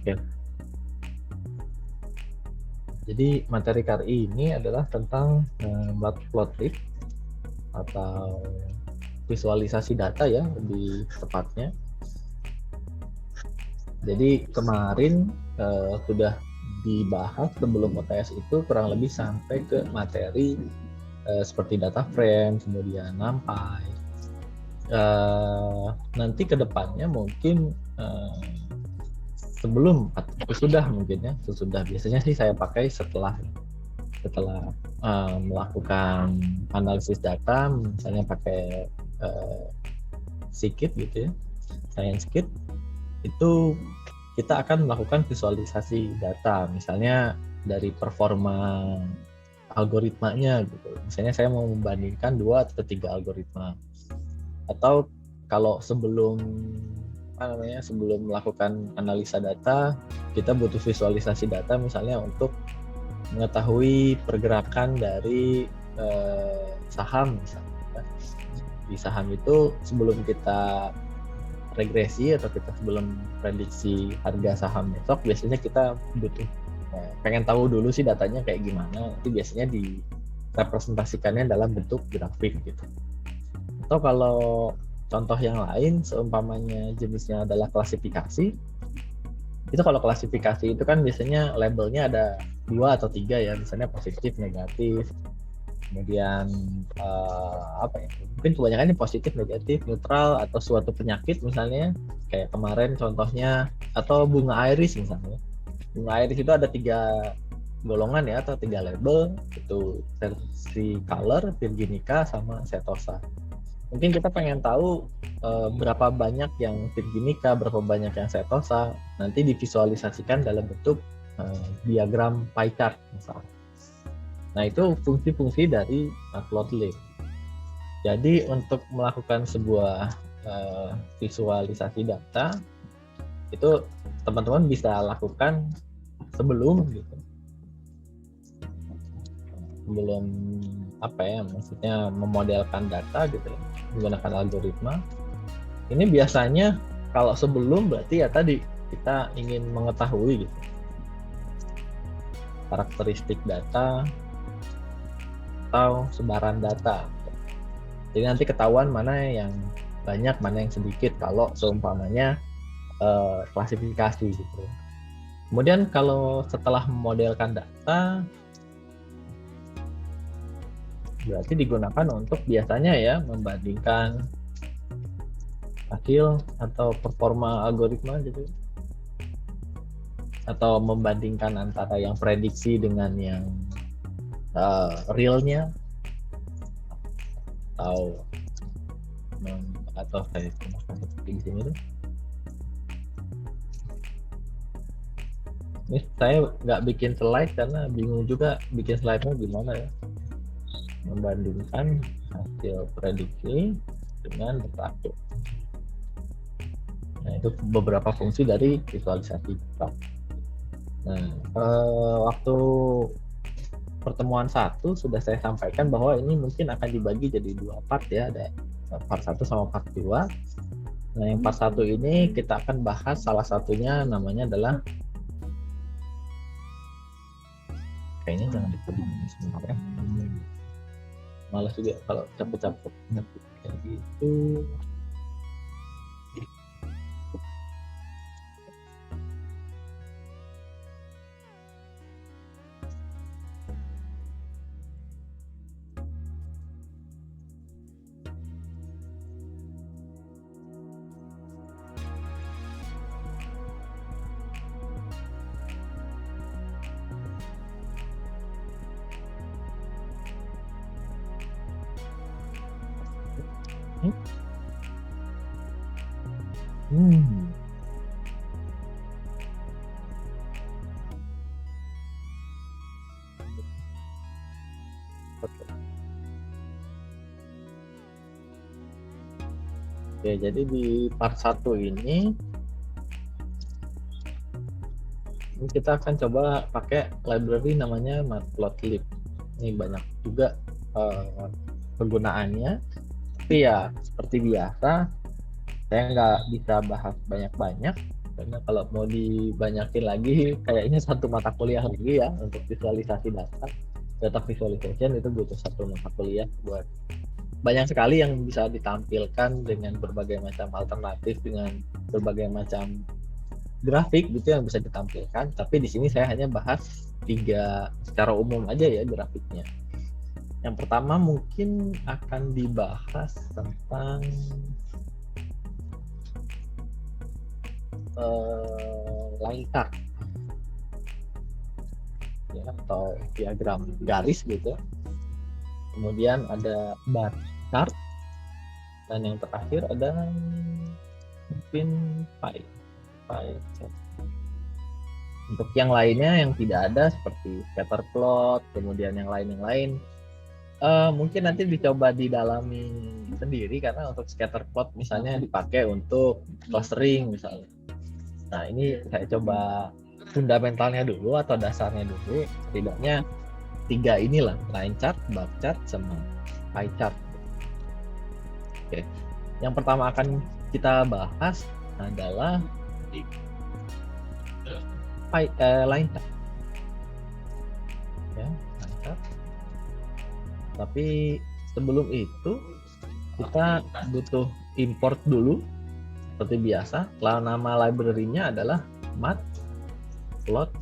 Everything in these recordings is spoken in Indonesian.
Oke. Jadi materi kali ini adalah tentang plotly atau visualisasi data ya lebih tepatnya. Jadi kemarin sudah dibahas sebelum UTS itu kurang lebih sampai ke materi seperti data frame, kemudian NumPy. Nanti kedepannya mungkin sebelum atau sesudah mungkin ya, sesudah biasanya sih saya pakai setelah melakukan analisis data, misalnya pakai Scikit gitu ya, Scikit, itu kita akan melakukan visualisasi data, misalnya dari performa algoritmanya gitu. Misalnya saya mau membandingkan 2 atau 3 algoritma. Atau kalau sebelum melakukan analisa data, kita butuh visualisasi data misalnya untuk mengetahui pergerakan dari saham misalnya. Di saham itu sebelum kita regresi atau kita sebelum prediksi harga saham besok, biasanya kita butuh pengen tahu dulu sih datanya kayak gimana. Itu biasanya direpresentasikannya dalam bentuk grafik gitu. Atau kalau contoh yang lain, seumpamanya jenisnya adalah klasifikasi, itu kalau klasifikasi itu kan biasanya labelnya ada 2 atau 3 ya, misalnya positif, negatif, kemudian mungkin kebanyakan ini positif, negatif, neutral, atau suatu penyakit misalnya, kayak kemarin contohnya, atau bunga iris misalnya. Bunga iris itu ada 3 golongan ya, atau 3 label, itu versicolor, virginica, sama setosa. Mungkin kita pengen tahu berapa banyak yang virginica, berapa banyak yang setosa, nanti divisualisasikan dalam bentuk diagram pie chart misalnya. Nah, itu fungsi-fungsi dari Matplotlib. Jadi untuk melakukan sebuah visualisasi data, itu teman-teman bisa lakukan sebelum gitu. Sebelum maksudnya memodelkan data gitu ya, menggunakan algoritma. Ini biasanya kalau sebelum berarti ya tadi kita ingin mengetahui gitu karakteristik data atau sebaran data. Jadi nanti ketahuan mana yang banyak, mana yang sedikit kalau seumpamanya klasifikasi gitu. Kemudian kalau setelah memodelkan data, berarti digunakan untuk biasanya ya membandingkan hasil atau performa algoritma gitu, atau membandingkan antara yang prediksi dengan yang realnya, atau saya gunakan seperti di sini tuh. Ini saya nggak bikin slide karena bingung juga bikin slide-nya gimana ya. Membandingkan hasil prediksi dengan data. Nah, itu beberapa fungsi dari visualisasi data. Nah, waktu pertemuan 1 sudah saya sampaikan bahwa ini mungkin akan dibagi jadi 2 part ya, ada part 1 sama part 2. Nah, yang part 1 ini kita akan bahas salah satunya, namanya adalah, kayaknya jangan dipeduli sebentar ya. Malas juga kalau capek-capek kayak gitu. Oke, jadi di part 1 ini kita akan coba pakai library namanya Matplotlib. Ini banyak juga penggunaannya, tapi ya seperti biasa saya nggak bisa bahas banyak-banyak. karena kalau mau dibanyakin lagi kayaknya satu mata kuliah lagi ya untuk visualisasi data visualization itu butuh satu mata kuliah buat banyak sekali yang bisa ditampilkan dengan berbagai macam alternatif dengan berbagai macam grafik gitu yang bisa ditampilkan. Tapi di sini saya hanya bahas 3 secara umum aja ya grafiknya. Yang pertama mungkin akan dibahas tentang line chart ya, atau diagram garis gitu. Kemudian ada bar chart dan yang terakhir ada mungkin pie chart. Untuk yang lainnya yang tidak ada seperti scatter plot, kemudian yang lain mungkin nanti dicoba didalami sendiri, karena untuk scatter plot misalnya dipakai untuk clustering misalnya. Nah ini saya coba fundamentalnya dulu atau dasarnya dulu, setidaknya 3 inilah, line chart, bar chart, sama pie chart. Oke. Yang pertama akan kita bahas adalah line chart. Ya, line chart. Tapi sebelum itu kita butuh import dulu seperti biasa. Nama library-nya adalah matplotlib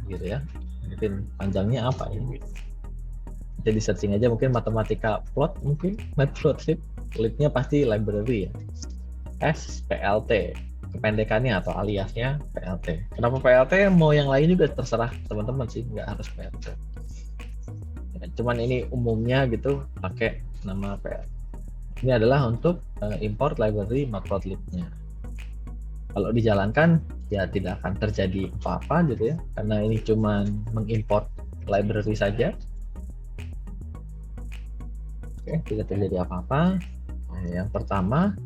gitu ya. Mungkin panjangnya apa ini? Jadi searching aja mungkin matematika plot, mungkin matplotlib. Libnya pasti library ya. SPLT kependekannya atau aliasnya PLT. Kenapa PLT? Mau yang lain juga terserah teman-teman sih, nggak harus PLT. Ya, cuman ini umumnya gitu pakai nama PLT. Ini adalah untuk import library matplotlib-nya. Kalau dijalankan ya tidak akan terjadi apa-apa gitu ya, karena ini cuman mengimport library saja. Oke, tidak terjadi apa-apa. Nah, yang pertama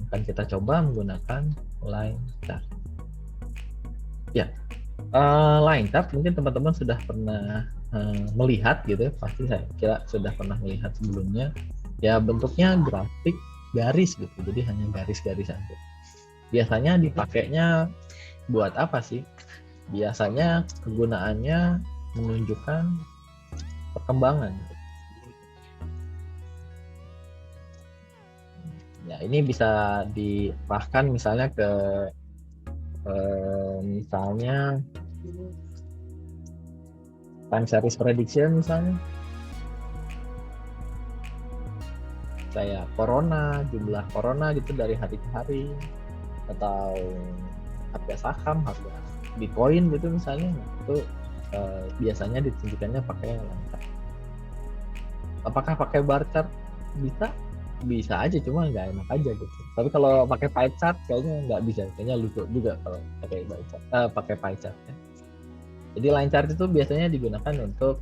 akan kita coba menggunakan line chart. Ya, line chart mungkin teman-teman sudah pernah melihat gitu ya, pasti saya kira sudah pernah melihat sebelumnya. Ya bentuknya grafik garis gitu, jadi hanya garis-garis saja. Biasanya dipakainya buat apa sih? Biasanya kegunaannya menunjukkan perkembangan. Ya ini bisa diarahkan misalnya ke misalnya time series prediction misalnya. Kayak corona, jumlah corona gitu dari hari ke hari, atau harga saham, harga Bitcoin gitu misalnya. Nah, itu biasanya ditunjukkannya pakai line chart. Apakah pakai bar chart? Bisa aja, cuma nggak enak aja gitu. Tapi kalau pakai pie chart kayaknya nggak bisa, kayaknya lucu juga kalau pakai pie chart ya. Jadi line chart itu biasanya digunakan untuk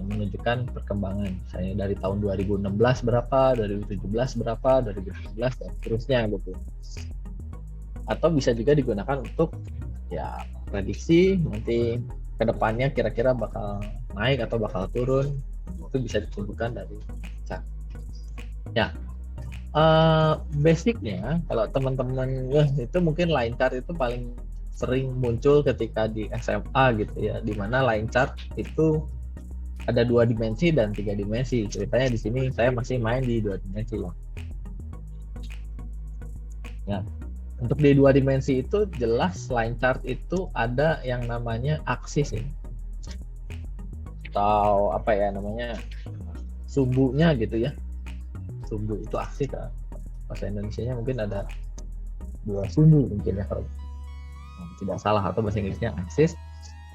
menunjukkan perkembangan, misalnya dari tahun 2016 berapa, 2017 berapa, 2018 dan seterusnya gitu. Atau bisa juga digunakan untuk ya prediksi nanti kedepannya kira-kira bakal naik atau bakal turun, itu bisa ditentukan dari chart. Ya, basicnya kalau teman-teman itu mungkin line chart itu paling sering muncul ketika di SMA gitu ya, dimana line chart itu ada 2 dimensi dan 3 dimensi. Ceritanya di sini saya masih main di 2 dimensi loh. Ya, untuk di 2 dimensi itu jelas line chart itu ada yang namanya aksis ya, atau apa ya namanya, sumbunya gitu ya. Sumbu itu aksis kan. Bahasa Indonesianya mungkin ada 2 sumbu mungkin ya kalau tidak salah, atau bahasa Inggrisnya aksis.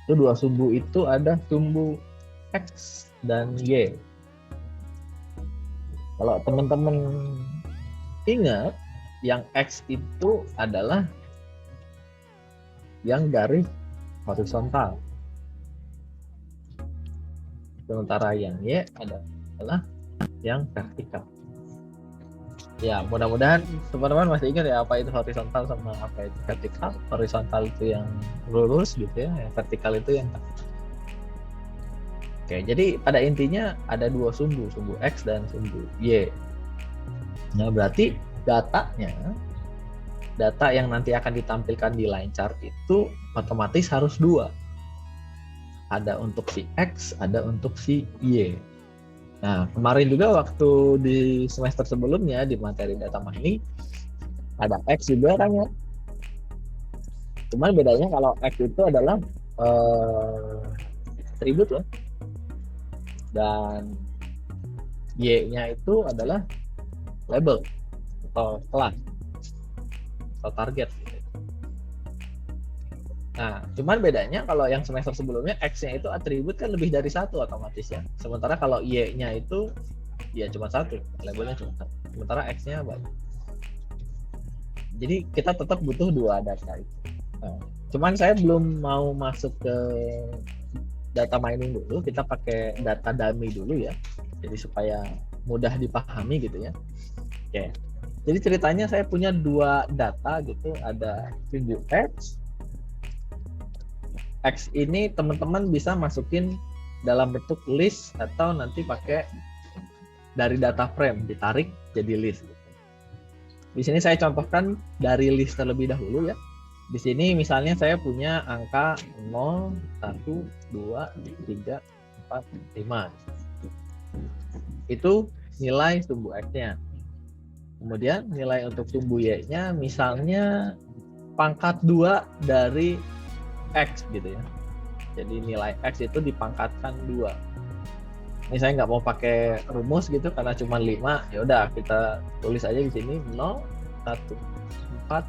Itu 2 sumbu itu ada sumbu X dan Y. Kalau teman-teman ingat, yang X itu adalah yang garis horizontal, sementara yang Y adalah yang vertikal. Ya, mudah-mudahan teman-teman masih ingat ya apa itu horizontal sama apa itu vertikal. Horizontal itu yang lurus gitu ya, yang vertikal itu yang Oke, jadi pada intinya ada 2 sumbu, sumbu X dan sumbu Y. Nah, berarti datanya data yang nanti akan ditampilkan di line chart itu otomatis harus dua. Ada untuk si X, ada untuk si Y. Nah, kemarin juga waktu di semester sebelumnya di materi data mining ada X juga kan ya. Cuman bedanya kalau X itu adalah atribut loh. Dan Y-nya itu adalah label atau kelas atau target. Nah, cuman bedanya kalau yang semester sebelumnya X-nya itu atribut kan lebih dari satu otomatis ya. Sementara kalau Y-nya itu ya cuma satu, labelnya cuma satu. Sementara X-nya banyak. Jadi kita tetap butuh dua data itu. Nah, cuman saya belum mau masuk ke data mining dulu, kita pakai data dummy dulu ya. Jadi supaya mudah dipahami gitu ya. Oke. Jadi ceritanya saya punya dua data gitu, ada sumbu X. X ini teman-teman bisa masukin dalam bentuk list atau nanti pakai dari data frame ditarik jadi list. Di sini saya contohkan dari list terlebih dahulu ya. Di sini misalnya saya punya angka 0, 1, 2, 3, 4, 5. Itu nilai sumbu X-nya. Kemudian nilai untuk sumbu Y-nya misalnya pangkat 2 dari X gitu ya. Jadi nilai X itu dipangkatkan 2. Ini saya nggak mau pakai rumus gitu karena cuma 5. Ya udah kita tulis aja di sini 0, 1, 4,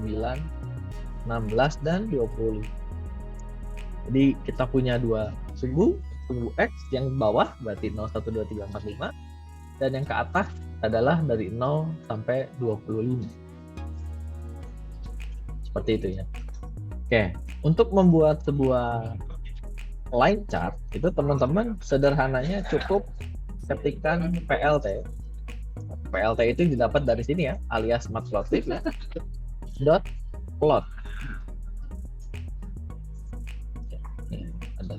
9, 16 dan 20. Jadi kita punya dua sumbu X yang bawah berarti 0, 1, 2, 3, 4, 5 dan yang ke atas adalah dari 0 sampai 25. Seperti itu ya. Oke, untuk membuat sebuah line chart itu teman-teman sederhananya cukup ketikkan PLT. PLT itu didapat dari sini ya, alias matplotlib ya. Dot plot. Ini ada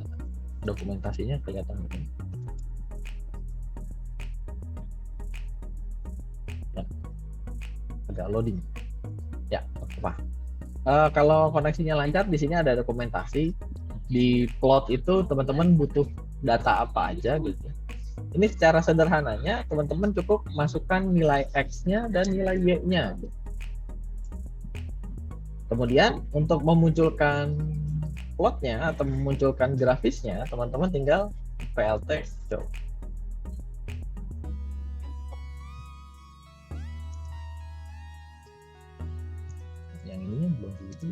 dokumentasinya kelihatan begini. Ya, agak loading. Ya, apa? Kalau koneksinya lancar, di sini ada dokumentasi. Di plot itu teman-teman butuh data apa aja gitu. Ini secara sederhananya teman-teman cukup masukkan nilai X-nya dan nilai Y-nya. Kemudian untuk memunculkan plotnya atau memunculkan grafisnya, teman-teman tinggal PLT show. Yang ini belum begitu.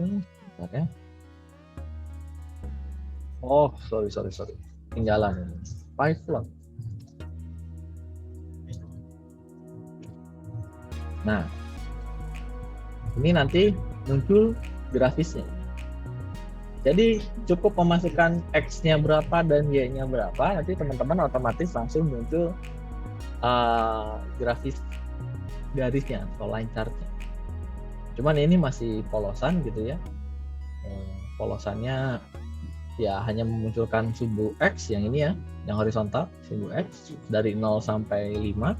Bentar ya. Oh, sorry. Tinggalan ini. Python. Nah, ini nanti muncul grafisnya. Jadi cukup memasukkan X-nya berapa dan Y-nya berapa, nanti teman-teman otomatis langsung muncul grafis garisnya atau line chart-nya. Cuman ini masih polosan gitu ya. Polosannya ya hanya memunculkan sumbu X yang ini ya, yang horizontal, sumbu X dari 0 sampai 5.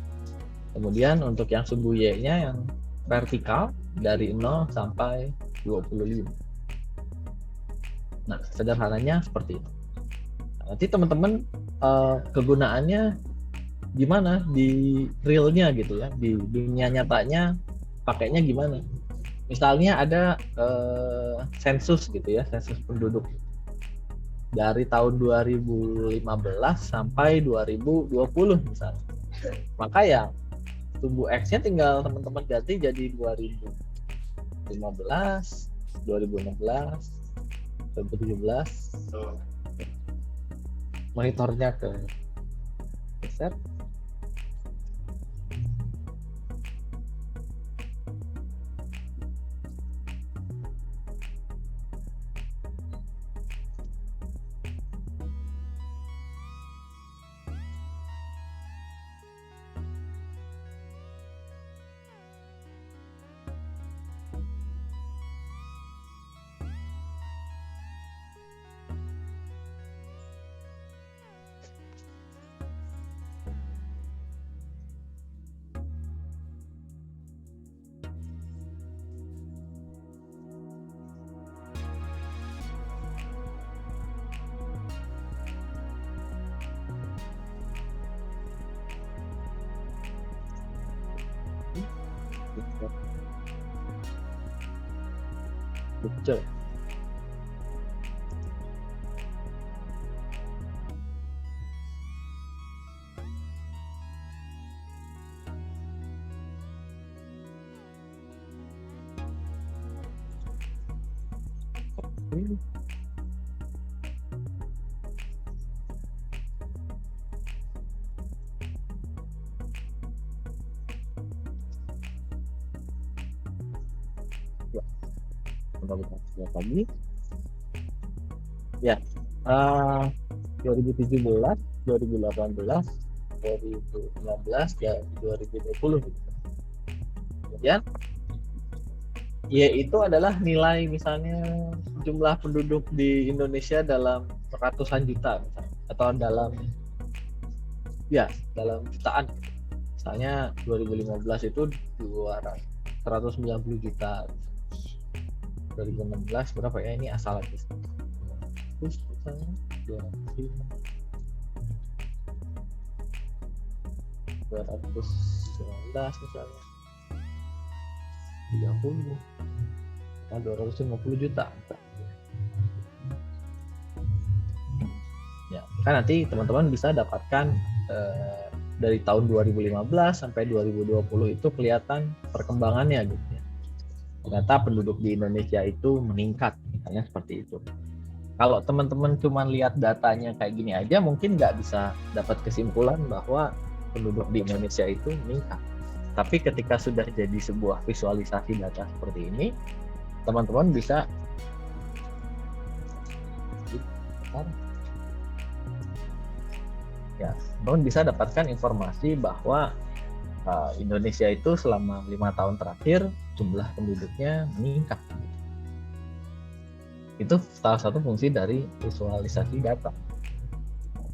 Kemudian untuk yang sumbu Y-nya yang vertikal dari 0 sampai 25. Nah, sederhananya seperti itu. Nanti teman-teman kegunaannya gimana di realnya gitu ya, di dunia nyatanya pakainya gimana. Misalnya ada sensus gitu ya, sensus penduduk dari tahun 2015 sampai 2020 misalnya. Maka ya sumbu X-nya tinggal teman-teman ganti jadi 2015, 2016, 2017. Monitornya ke geser. Betul. Ya, coba kita lihat lagi. Ya, 2017, 2018, 2019, dan 2020. Kemudian, yaitu adalah nilai misalnya jumlah penduduk di Indonesia dalam ratusan juta misalnya, atau dalam jutaan. Misalnya 2015 itu 190 juta. 2016 berapa ya? Ini asal aja. Terus misalnya 219 misalnya 30, 250 juta. Ya, kan nanti teman-teman bisa dapatkan dari tahun 2015 sampai 2020 itu kelihatan perkembangannya gitu ya. Ternyata penduduk di Indonesia itu meningkat, misalnya seperti itu. Kalau teman-teman cuma lihat datanya kayak gini aja, mungkin nggak bisa dapat kesimpulan bahwa penduduk di Indonesia itu meningkat. Tapi ketika sudah jadi sebuah visualisasi data seperti ini, teman-teman bisa teman bisa dapatkan informasi bahwa Indonesia itu selama 5 tahun terakhir jumlah penduduknya meningkat. Itu salah satu fungsi dari visualisasi data.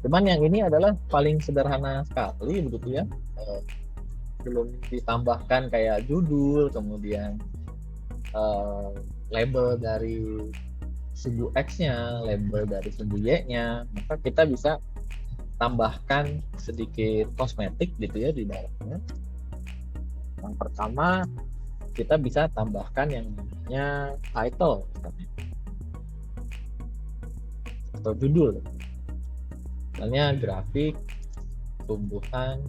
Cuman yang ini adalah paling sederhana sekali begitu ya. Belum ditambahkan kayak judul, kemudian label dari sumbu X-nya, label dari sumbu Y-nya, maka kita bisa tambahkan sedikit kosmetik gitu ya di dalamnya. Yang pertama, kita bisa tambahkan yang namanya title atau judul. Misalnya grafik tumbuhan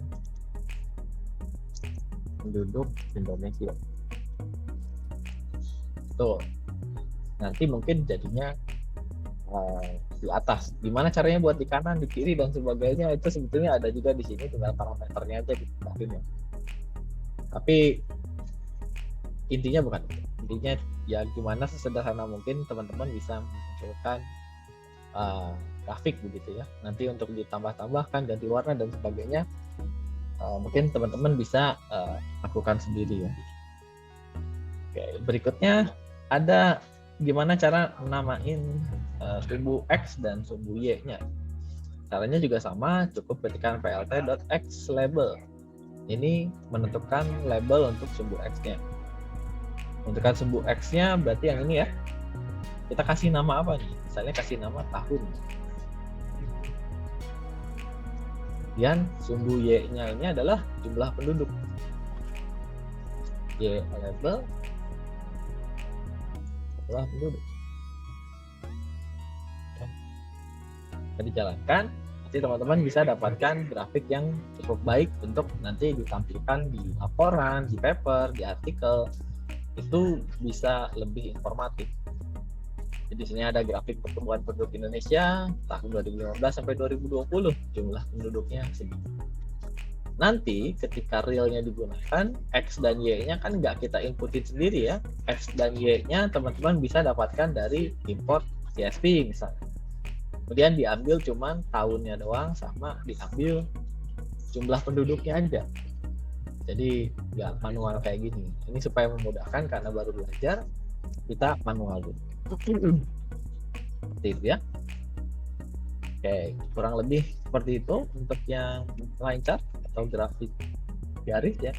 penduduk Indonesia. Tuh. Nanti mungkin jadinya di atas. Gimana caranya buat di kanan, di kiri dan sebagainya itu sebetulnya ada juga di sini, tinggal parameternya aja ditambahin ya. Tapi intinya bukan itu. Intinya ya gimana sesederhana mungkin teman-teman bisa memunculkan grafik begitu ya. Nanti untuk ditambah-tambahkan, ganti warna dan sebagainya mungkin teman-teman bisa lakukan sendiri ya. Oke, berikutnya ada gimana cara namain sumbu X dan sumbu Y-nya. Caranya juga sama, cukup ketikkan plt.x label. Ini menentukan label untuk sumbu X-nya. Menentukan sumbu X-nya berarti yang ini ya. Kita kasih nama apa nih? Misalnya kasih nama tahun. Kemudian sumbu Y-nya ini adalah jumlah penduduk. Y label jumlah penduduk. Dijalankan, nanti teman-teman bisa dapatkan grafik yang cukup baik untuk nanti ditampilkan di laporan, di paper, di artikel. Itu bisa lebih informatif. Jadi di sini ada grafik pertumbuhan penduduk Indonesia tahun 2015 sampai 2020, jumlah penduduknya segitu. Nanti ketika realnya digunakan, X dan Y-nya kan nggak kita inputin sendiri ya. X dan Y-nya teman-teman bisa dapatkan dari import CSV misalnya. Kemudian diambil cuman tahunnya doang sama diambil jumlah penduduknya aja. Jadi nggak manual kayak gini. Ini supaya memudahkan karena baru belajar, kita manual dulu. Seperti itu ya. Oke, kurang lebih seperti itu untuk yang line chart atau grafik garis ya.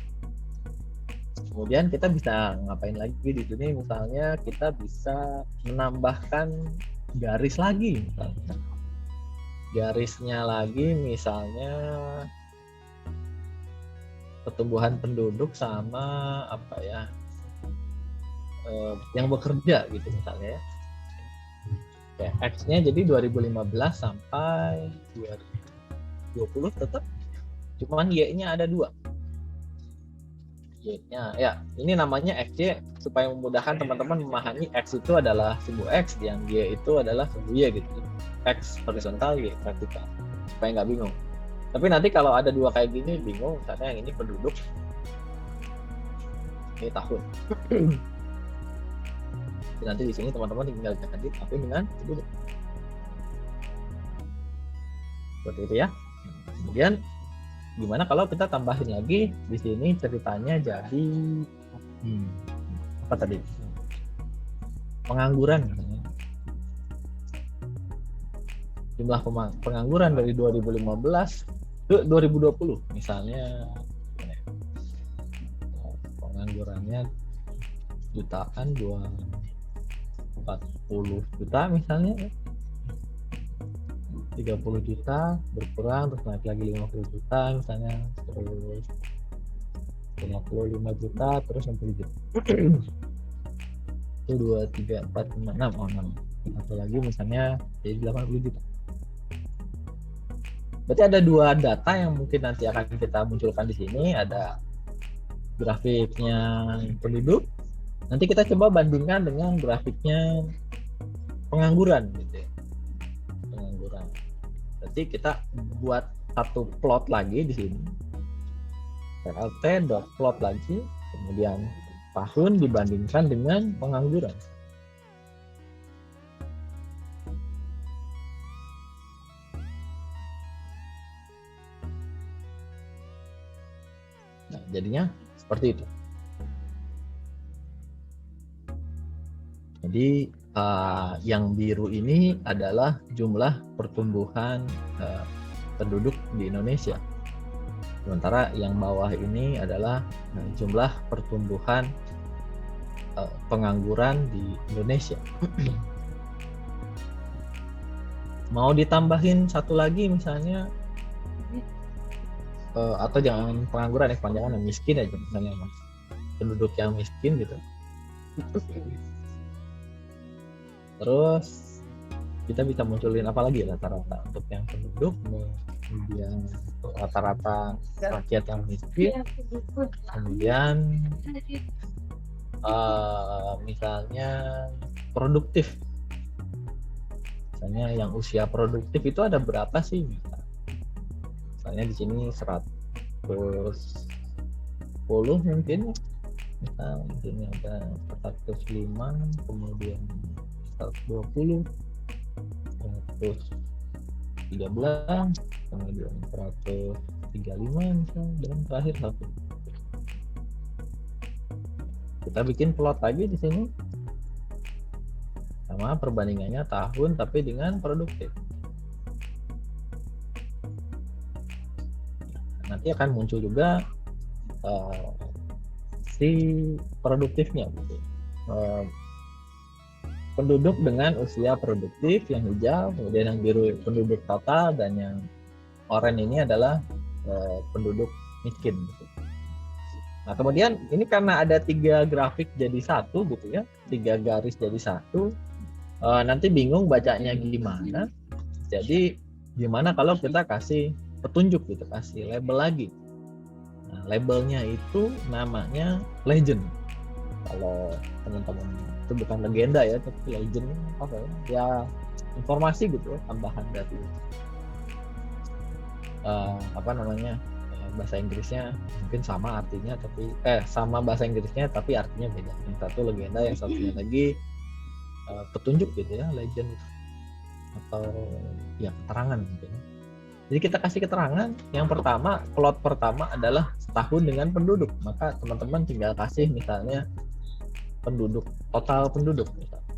Kemudian kita bisa ngapain lagi di sini? Misalnya kita bisa menambahkan garis lagi misalnya. Garisnya lagi misalnya pertumbuhan penduduk sama apa ya, yang bekerja gitu misalnya ya. Kayak X-nya jadi 2015 sampai 2020 tetap, cuman Y-nya ada 2. Y-nya ya ini namanya XY supaya memudahkan teman-teman memahami X itu adalah sumbu X, yang Y itu adalah sumbu Y gitu. X horizontal, Y vertikal, supaya nggak bingung. Tapi nanti kalau ada 2 kayak gini bingung, misalnya yang ini penduduk, ini tahun. Nanti di sini teman-teman tinggal ganti tapi dengan penduduk. Seperti itu ya. Kemudian gimana kalau kita tambahin lagi di sini ceritanya jadi apa tadi? Pengangguran. Jumlah pengangguran dari 2015 ke 2020 misalnya penganggurannya jutaan 40 juta misalnya, 30 juta berkurang terus naik lagi 50 juta misalnya, terus 55 juta terus 60 juta. Itu 2, 3, 4, 5, 6 atau lagi misalnya jadi 80 juta. Berarti ada 2 data yang mungkin nanti akan kita munculkan di sini, ada grafiknya penduduk. Nanti kita coba bandingkan dengan grafiknya pengangguran gitu ya. Pengangguran. Berarti kita buat satu plot lagi di sini. PLT.plot lagi, kemudian tahun dibandingkan dengan pengangguran. Nah, jadinya seperti itu. Jadi yang biru ini adalah jumlah pertumbuhan penduduk di Indonesia. Sementara yang bawah ini adalah jumlah pertumbuhan pengangguran di Indonesia. Mau ditambahin satu lagi misalnya, atau jangan pengangguran ya, kepanjangan yang miskin aja misalnya, penduduk yang miskin gitu. Terus kita bisa munculin apa lagi rata-rata untuk yang penduduk, kemudian rata-rata rakyat yang miskin, kemudian misalnya produktif, misalnya yang usia produktif itu ada berapa sih, misalnya di sini 110 mungkin, misal di sini ada 105, kemudian 120, 113, kemudian 135 misalnya, dan terakhir 1. Kita bikin plot lagi di sini sama perbandingannya tahun tapi dengan produktif. Nanti akan muncul juga si produktifnya gitu. Penduduk dengan usia produktif yang hijau, kemudian yang biru penduduk total, dan yang oranye ini adalah penduduk miskin gitu. Nah kemudian ini karena ada 3 grafik jadi satu gitu ya, 3 garis jadi satu, nanti bingung bacanya gimana. Jadi gimana kalau kita kasih petunjuk gitu, kasih label lagi. Nah, labelnya itu namanya legend. Kalau teman-teman itu bukan legenda ya, tapi legend apa ya, informasi gitu ya, tambahan dari apa namanya, bahasa Inggrisnya mungkin sama artinya tapi sama bahasa Inggrisnya tapi artinya beda. Yang satu legenda, yang satunya lagi petunjuk gitu ya, legend atau ya keterangan mungkin. Jadi kita kasih keterangan. Yang pertama, plot pertama adalah setahun dengan penduduk, maka teman-teman tinggal kasih misalnya penduduk, total penduduk misalnya.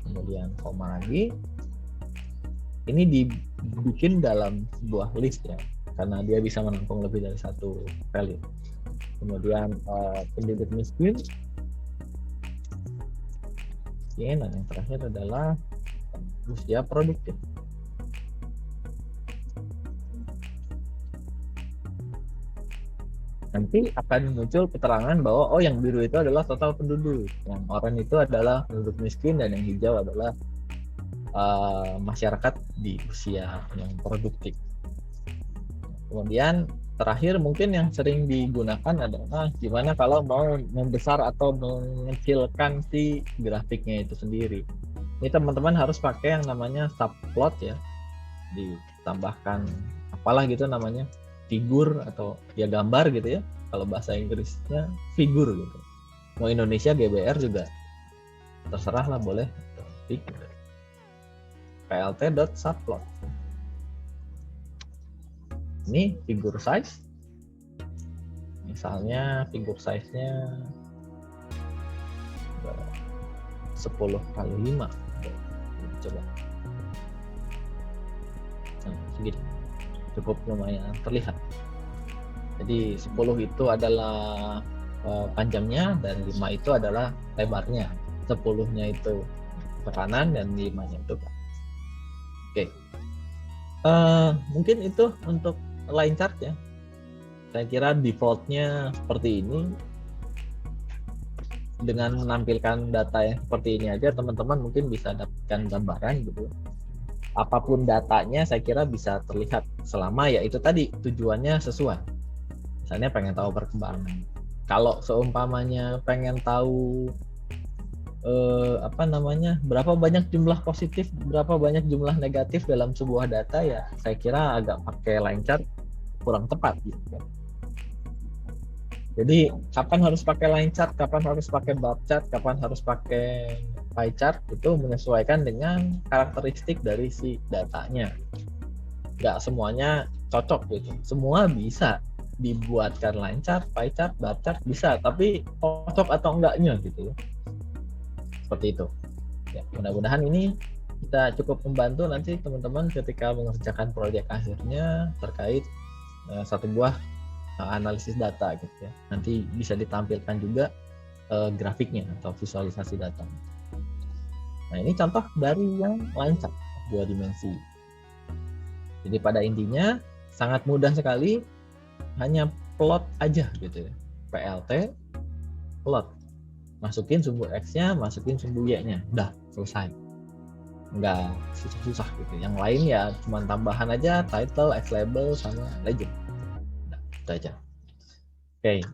Kemudian koma lagi. Ini dibikin dalam sebuah list ya, karena dia bisa menampung lebih dari satu value. Kemudian penduduk miskin. Dan yang terakhir adalah usia produktif. nanti akan muncul keterangan bahwa oh yang biru itu adalah total penduduk, yang oranye itu adalah penduduk miskin, dan yang hijau adalah masyarakat di usia yang produktif. Kemudian terakhir mungkin yang sering digunakan adalah gimana kalau mau membesar atau mengecilkan si grafiknya itu sendiri. Ini teman-teman harus pakai yang namanya subplot ya, ditambahkan apalah gitu namanya, figur atau ya gambar gitu ya, kalau bahasa Inggrisnya figur gitu, mau Indonesia GBR juga terserah lah, boleh figur. plt.subplot ini figur size, misalnya figur size nya 10x5, coba segini, cukup lumayan terlihat. Jadi 10 itu adalah panjangnya dan 5 itu adalah lebarnya. 10-nya itu ke kanan dan 5-nya itu ke. Oke. Mungkin itu untuk line chart ya. Saya kira defaultnya seperti ini. Dengan menampilkan data yang seperti ini aja, teman-teman mungkin bisa dapatkan gambaran gitu. Apapun datanya saya kira bisa terlihat, selama ya itu tadi tujuannya sesuai. Misalnya pengen tahu perkembangan. Kalau seumpamanya pengen tahu berapa banyak jumlah positif, berapa banyak jumlah negatif dalam sebuah data, ya saya kira agak pakai line chart kurang tepat gitu kan. Jadi kapan harus pakai line chart, kapan harus pakai bar chart, kapan harus pakai pie chart, itu menyesuaikan dengan karakteristik dari si datanya. Nggak semuanya cocok gitu. Semua bisa dibuatkan line chart, pie chart, bar chart bisa, tapi cocok atau enggaknya gitu ya. Seperti itu. Ya, mudah-mudahan ini kita cukup membantu nanti teman-teman ketika mengerjakan proyek akhirnya terkait satu buah analisis data gitu ya. Nanti bisa ditampilkan juga grafiknya atau visualisasi data. Nah, ini contoh dari yang line chart 2 dimensi. Jadi pada intinya sangat mudah sekali, hanya plot aja gitu ya. PLT plot. Masukin sumbu X-nya, masukin sumbu Y-nya. Udah selesai. Nggak susah-susah gitu. Yang lain ya cuma tambahan aja title, X label sama legend. Itu aja. Oke.